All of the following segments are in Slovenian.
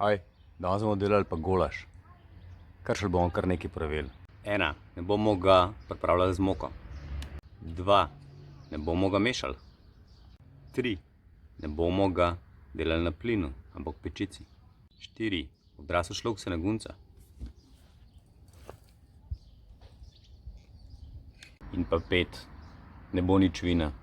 Aj, danes bomo delali pa golaž. Kršili bomo kar nekaj pravil. 1. Ne bomo ga pripravljali z moko. 2. Ne bomo ga mešali. 3. Ne bomo ga delali na plinu, ampak v pečici. 4. Odrasel človek se ne gunca. In pa 5. Ne bo nič vina.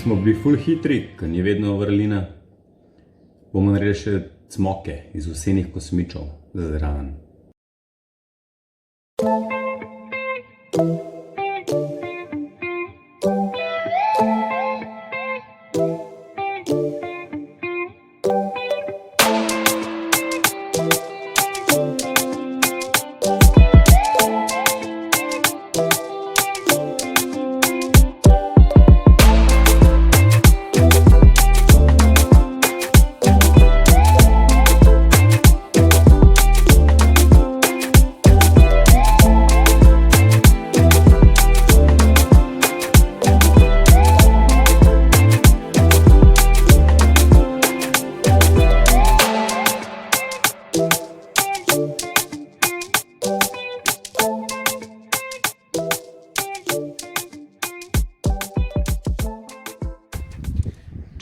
Smo bili ful hitri, ker ni vedno vrlina. Bomo naredili še cmoke iz osenih kosmičev za zraven.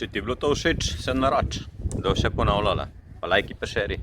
Če ti je bilo to všeč, se naroči, da bo še ponavljala. Pa lajki pa šeri.